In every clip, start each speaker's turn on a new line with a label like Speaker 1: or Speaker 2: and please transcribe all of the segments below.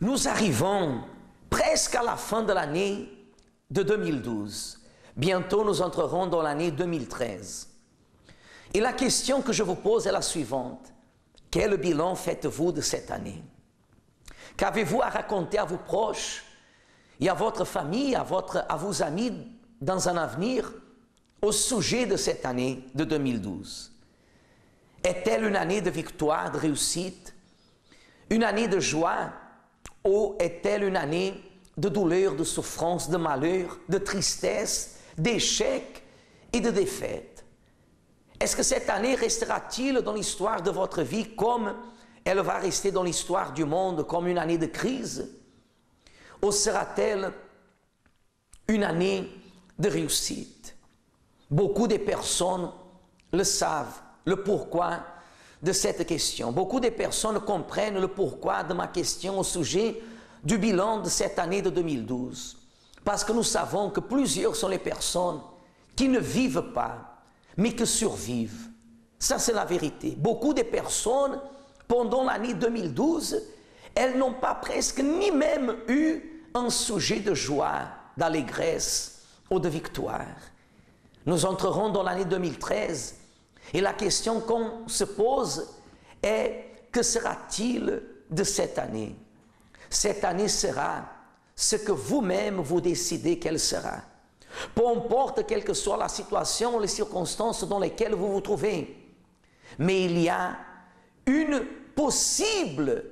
Speaker 1: Nous arrivons presque à la fin de l'année de 2012. Bientôt, nous entrerons dans l'année 2013. Et la question que je vous pose est la suivante. Quel bilan faites-vous de cette année? Qu'avez-vous à raconter à vos proches et à votre famille, à vos amis dans un avenir au sujet de cette année de 2012? Est-elle une année de victoire, de réussite, une année de joie, ou est-elle une année de douleur, de souffrance, de malheur, de tristesse, d'échec et de défaite? Est-ce que cette année restera-t-il dans l'histoire de votre vie comme elle va rester dans l'histoire du monde, comme une année de crise? Ou sera-t-elle une année de réussite? Beaucoup de personnes le savent, le pourquoi de cette question. Beaucoup de personnes comprennent le pourquoi de ma question au sujet du bilan de cette année de 2012. Parce que nous savons que plusieurs sont les personnes qui ne vivent pas, mais qui survivent. Ça, c'est la vérité. Beaucoup de personnes, pendant l'année 2012, elles n'ont pas presque ni même eu un sujet de joie, d'allégresse ou de victoire. Nous entrerons dans l'année 2013 et la question qu'on se pose est: que sera-t-il de cette année? Cette année sera ce que vous-même vous décidez qu'elle sera. Peu importe quelle que soit la situation, les circonstances dans lesquelles vous vous trouvez. Mais il y a une possible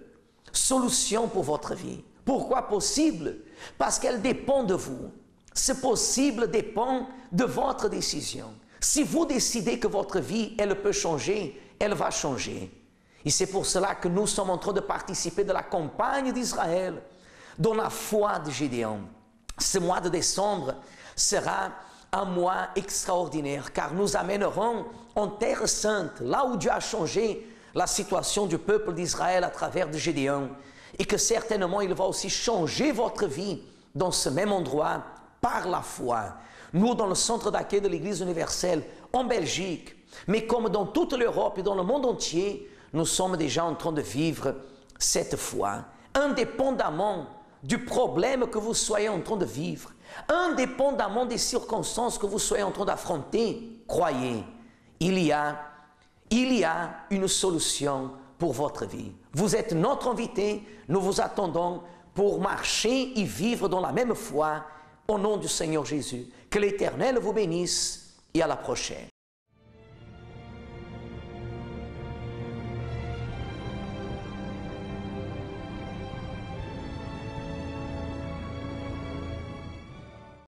Speaker 1: solution pour votre vie. Pourquoi possible? Parce qu'elle dépend de vous. Ce possible dépend de votre décision. Si vous décidez que votre vie, elle peut changer, elle va changer. Et c'est pour cela que nous sommes en train de participer de la campagne d'Israël dans la foi de Gédéon. Ce mois de décembre sera un mois extraordinaire car nous amènerons en Terre Sainte, là où Dieu a changé la situation du peuple d'Israël à travers de Gédéon, et que certainement il va aussi changer votre vie dans ce même endroit par la foi. Nous, dans le centre d'accueil de l'Église universelle en Belgique, mais comme dans toute l'Europe et dans le monde entier, nous sommes déjà en train de vivre cette foi, indépendamment du problème que vous soyez en train de vivre, indépendamment des circonstances que vous soyez en train d'affronter. Croyez, il y a une solution pour votre vie. Vous êtes notre invité, nous vous attendons pour marcher et vivre dans la même foi au nom du Seigneur Jésus. Que l'Éternel vous bénisse et à la prochaine.